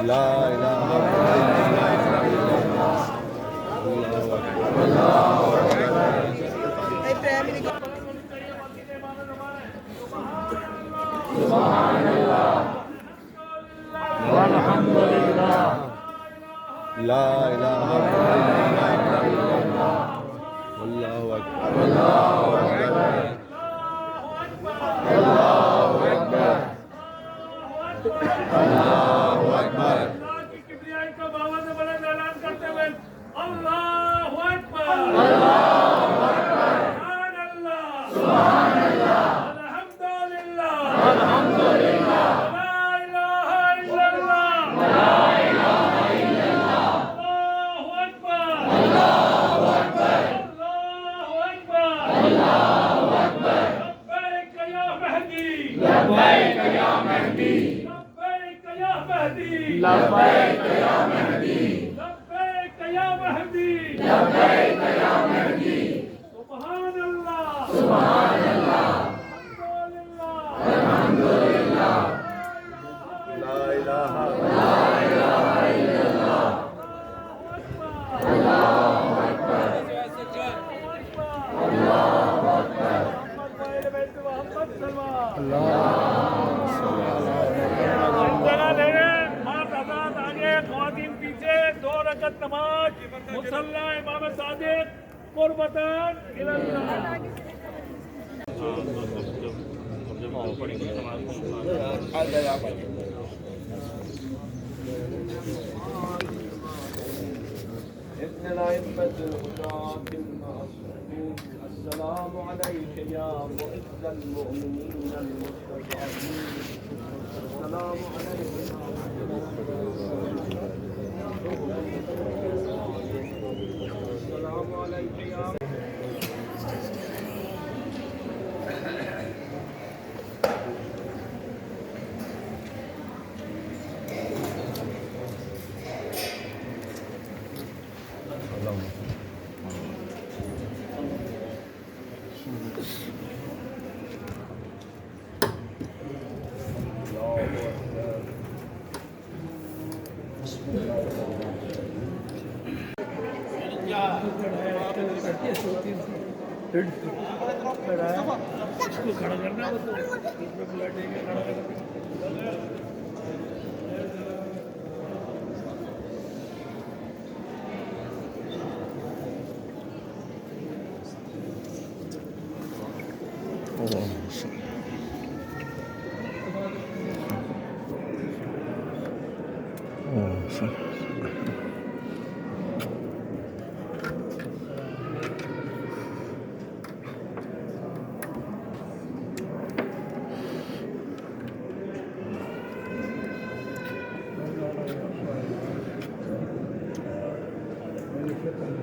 لا الہ سبحان اللہ والحمد للہ لا الہ الا اللہ واللہ اکبر اللہ اکبر اللہ اکبر کبریائی کا باوازِ بلند اعلان کرتے ہوئے اللہ اکبر سبحان اللہ الحمدللہ لا الہ الا اللہ اللہ اکبر لبیک یا مہدی لبیک یا مہدی لبیک یا مہدی لبیک یا مہدی لبیک یا مہدی لبیک یا مہدی سبحان اللہ سبحان اللہ الحمدللہ لا الہ جگہ لے لیں مرد آزاد آگے خواتین پیچھے 2 رکعت نماز مصلی امام صادق قربتاً الاللہ ابن الأئمة الهداة المعصومين السلام عليك يا معز المؤمنين المستضعفين السلام عليك السلام عليك يا Gracias.